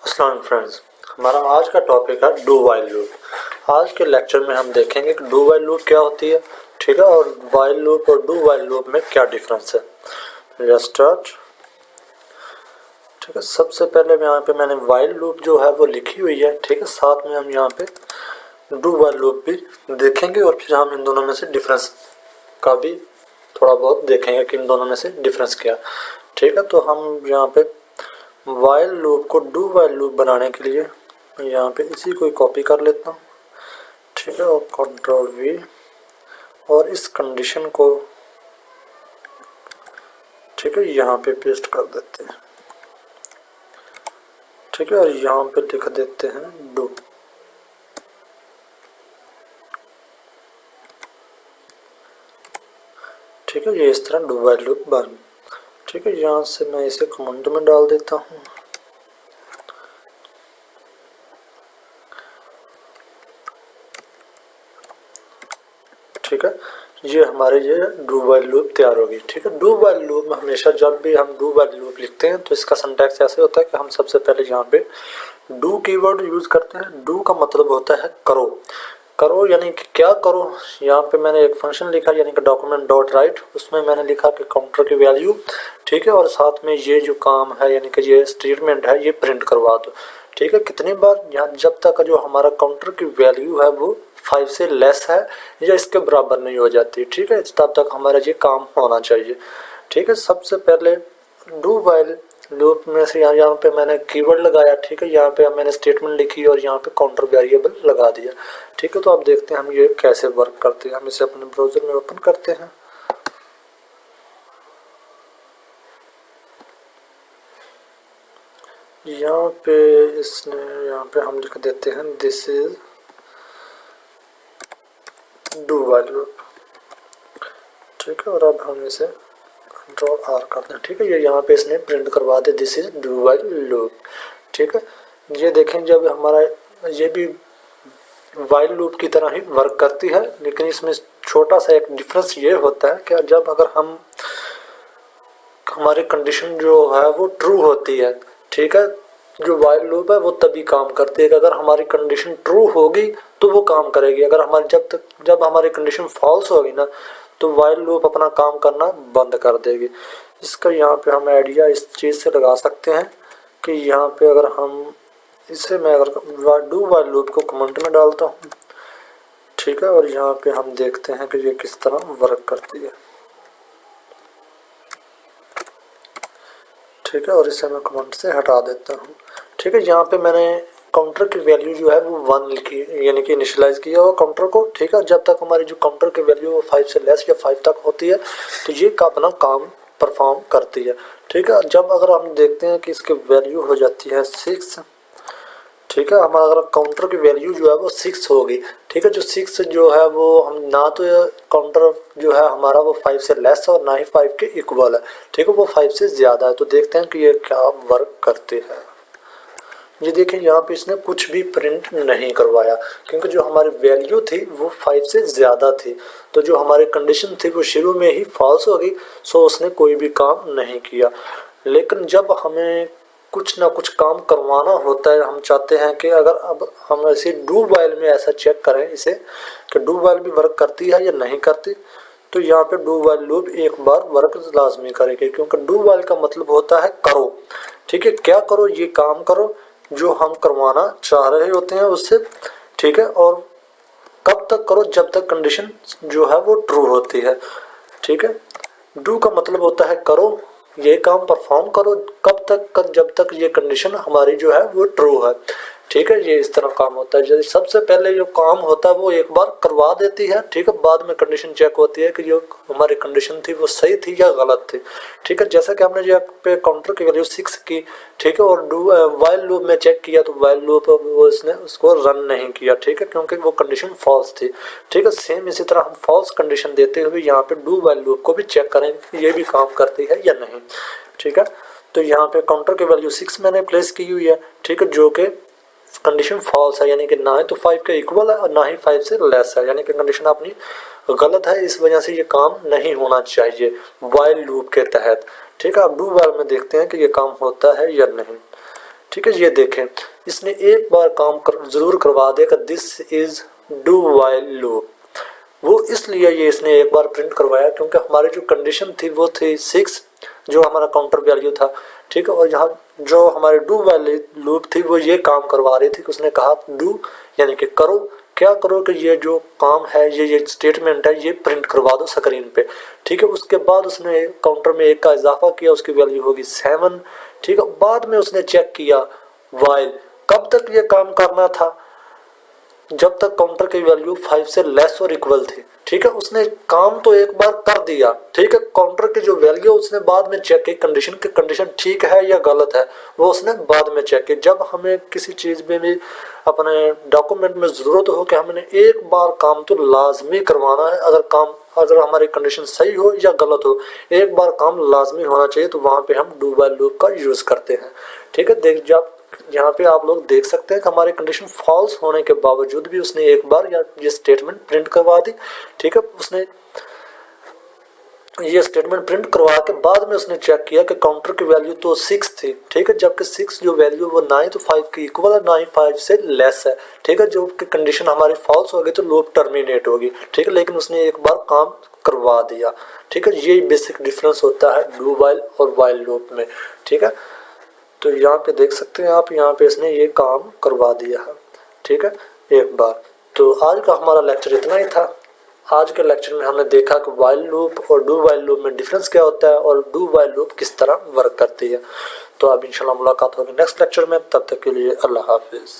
अस्सलाम फ्रेंड्स, हमारा आज का टॉपिक है डू वाइल लूप। आज के लेक्चर में हम देखेंगे कि डू वाइल लूप क्या होती है, ठीक है, और वाइल लूप और डू वाइल लूप में क्या डिफरेंस है। Let's start. ठीक है, सबसे पहले यहाँ पे मैंने वाइल लूप जो है वो लिखी हुई है, ठीक है। साथ में हम यहाँ पे डू वाइल लूप भी देखेंगे और फिर हम इन दोनों में से डिफरेंस का भी थोड़ा बहुत देखेंगे कि इन दोनों में से डिफरेंस क्या। ठीक है, तो हम यहाँ पे वाइल लूप को डू वाइल लूप बनाने के लिए यहाँ पे इसी को कॉपी कर लेता हूँ, ठीक है, और कंट्रोल वी, और इस कंडीशन को, ठीक है, यहाँ पे पेस्ट कर देते हैं, ठीक है, और यहाँ पे लिख देते हैं डू। ठीक है, ये इस तरह डू वाइल लूप बन। ठीक है, यहाँ से मैं इसे कमेंट में डाल देता हूँ। ठीक है, ये हमारे ये डू वाइल लूप तैयार होगी। ठीक है, डू वाइल लूप में हमेशा जब भी हम डू वाइल लूप लिखते हैं तो इसका सिंटैक्स ऐसे होता है कि हम सबसे पहले यहाँ पे डू कीवर्ड यूज़ करते हैं। डू का मतलब होता है करो। करो यानी कि क्या करो। यहाँ पे मैंने एक फंक्शन लिखा यानी कि डॉक्यूमेंट डॉट राइट, उसमें मैंने लिखा कि काउंटर की वैल्यू, ठीक है, और साथ में ये जो काम है यानी कि ये स्टेटमेंट है ये प्रिंट करवा दो। ठीक है, कितनी बार, यहाँ जब तक जो हमारा काउंटर की वैल्यू है वो 5 से लेस है या इसके बराबर नहीं हो जाती, ठीक है, तब तक हमारा ये काम होना चाहिए। ठीक है, सबसे पहले डू वाइल लूप में से यहाँ पे मैंने कीवर्ड लगाया, ठीक है, यहाँ पे मैंने स्टेटमेंट लिखी और यहाँ पे काउंटर वेरिएबल लगा दिया। ठीक है, तो आप देखते हैं हम ये कैसे वर्क करते हैं। हम इसे अपने ब्राउज़र में ओपन करते हैं। यहाँ पे हम लिख देते हैं this is do while loop. ठीक है, और अब हम इसे कंट्रोल आर करते हैं। ठीक है, ये यहाँ पे इसने प्रिंट करवा दे this is do while loop. ठीक है, ये देखें जब हमारा ये भी वाइल लूप की तरह ही वर्क करती है, लेकिन इसमें छोटा सा एक डिफरेंस ये होता है कि जब अगर हम हमारी कंडीशन जो है वो ट्रू होती है, ठीक है, जो वाइल लूप है वो तभी काम करती है कि अगर हमारी कंडीशन ट्रू होगी तो वो काम करेगी। अगर हमारी जब हमारी कंडीशन फॉल्स होगी ना तो वाइल लूप अपना काम करना बंद कर देगी। इसका यहाँ पे हम आइडिया इस चीज़ से लगा सकते हैं कि यहाँ पे अगर हम इसे मैं अगर डू वाइल लूप को कमेंट में डालता हूँ, ठीक है, और यहाँ पे हम देखते हैं कि ये किस तरह वर्क करती है। ठीक है, और इसे मैं कमेंट से हटा देता हूँ। ठीक है, यहाँ पे मैंने काउंटर की वैल्यू जो है वो 1 लिखी यानी कि इनिशियलाइज किया हुआ काउंटर को। ठीक है, जब तक हमारी जो काउंटर की वैल्यू वो 5 से लेस या 5 तक होती है तो ये अपना काम परफॉर्म करती है। ठीक है, जब अगर हम देखते हैं कि इसकी वैल्यू हो जाती है 6, ठीक है, हमारा अगर काउंटर की वैल्यू जो है वो 6 होगी, ठीक है, जो 6 जो है वो हम ना तो काउंटर जो है हमारा वो 5 से लेस और ना ही 5 के इक्वल है, ठीक है, वो 5 से ज़्यादा है। तो देखते हैं कि ये क्या वर्क करते हैं। ये देखें यहाँ पे इसने कुछ भी प्रिंट नहीं करवाया क्योंकि जो हमारी वैल्यू थी वो 5 से ज़्यादा थी, तो जो हमारी कंडीशन थी वो शुरू में ही फॉल्स होगी, सो उसने कोई भी काम नहीं किया। लेकिन जब हमें कुछ ना कुछ काम करवाना होता है, हम चाहते हैं कि अगर अब हम ऐसे डू वाइल में ऐसा चेक करें इसे कि डू वाइल भी वर्क करती है या नहीं करती, तो यहाँ पे डू वाइल लूप एक बार वर्क लाजमी करेगी क्योंकि डू वाइल का मतलब होता है करो। ठीक है, क्या करो, ये काम करो जो हम करवाना चाह रहे होते हैं उससे। ठीक है, और कब तक करो, जब तक कंडीशन जो है वो ट्रू होती है। ठीक है, डू का मतलब होता है करो, ये काम परफॉर्म करो कब तक, जब तक ये कंडीशन हमारी जो है वो ट्रू है। ठीक है, ये इस तरह काम होता है। जैसे सबसे पहले जो काम होता है वो एक बार करवा देती है, ठीक है, बाद में कंडीशन चेक होती है कि जो हमारी कंडीशन थी वो सही थी या गलत थी। ठीक है, जैसा कि हमने जो पे काउंटर की वैल्यू 6 की, ठीक है, और वाइल लूप में चेक किया तो वाइल लूप वो इसने उसको रन नहीं किया, ठीक है, क्योंकि वो कंडीशन फॉल्स थी। ठीक है, सेम इसी तरह हम फॉल्स कंडीशन देते हुए यहाँ पे डू वाइल लूप को भी चेक करें ये भी काम करती है या नहीं। ठीक है, तो यहाँ पे काउंटर की वैल्यू 6 मैंने प्लेस की हुई है, ठीक है, जो कि कंडीशन फॉल्स है यानी कि ना ही तो 5 के इक्वल है और ना ही 5 से लेस है, यानी कि कंडीशन अपनी गलत है, इस वजह से ये काम नहीं होना चाहिए वाइल लूप के तहत। ठीक है, अब डू वाइल में देखते हैं कि ये काम होता है या नहीं। ठीक है, ये देखें इसने एक बार काम ज़रूर करवा दिया कि this is do while loop. वो इसलिए ये इसने एक बार प्रिंट करवाया क्योंकि हमारी जो कंडीशन थी वो थी 6 जो हमारा काउंटर वैल्यू था, ठीक है। और यहाँ जो हमारी डू वाली लूप थी वो ये काम करवा रही थी कि उसने कहा डू यानी कि करो, क्या करो कि ये जो काम है ये स्टेटमेंट है ये प्रिंट करवा दो स्क्रीन पे, ठीक है। उसके बाद उसने काउंटर में 1 का इजाफा किया, उसकी वैल्यू होगी 7, ठीक है। बाद में उसने चेक किया वाइल, कब तक ये काम करना था, जब तक काउंटर की वैल्यू 5 से लेस और इक्वल थी, ठीक है। उसने काम तो एक बार कर दिया, ठीक है। काउंटर की जो वैल्यू उसने बाद में चेक की, कंडीशन ठीक है या गलत है वो उसने बाद में चेक की। जब हमें किसी चीज़ में भी अपने डॉक्यूमेंट में ज़रूरत हो कि हमने एक बार काम तो लाजमी करवाना है, अगर हमारी कंडीशन सही हो या गलत हो, एक बार काम लाजमी होना चाहिए, तो वहाँ पे हम डू व्हाइल लूप का यूज़ करते हैं, ठीक है। देख जब यहाँ पे आप लोग देख सकते हैं कि हमारी कंडीशन फॉल्स होने के बावजूद भी उसने एक बार ये स्टेटमेंट प्रिंट करवा दी, ठीक है। उसने ये स्टेटमेंट प्रिंट करवा के बाद में उसने चेक किया कि काउंटर की वैल्यू तो 6 थी, ठीक है, जबकि 6 जो वैल्यू वो 9 तो 5 की इक्वल है, 9 5 से लेस है, ठीक है। जो कि कंडीशन हमारी फॉल्स हो गई तो लूप टर्मिनेट होगी, ठीक है। लेकिन उसने एक बार काम करवा दिया, ठीक है। ये बेसिक डिफरेंस होता है डू वाइल और वाइल लूप में, ठीक है। तो यहाँ पे देख सकते हैं आप, यहाँ पे इसने ये काम करवा दिया है, ठीक है, एक बार। तो आज का हमारा लेक्चर इतना ही था। आज के लेक्चर में हमने देखा कि वाइल लूप और डू वाइल लूप में डिफरेंस क्या होता है और डू वाइल लूप किस तरह वर्क करती है। तो अब इंशाल्लाह मुलाकात होगी नेक्स्ट लेक्चर में, तब तक के लिए अल्लाह हाफिज़।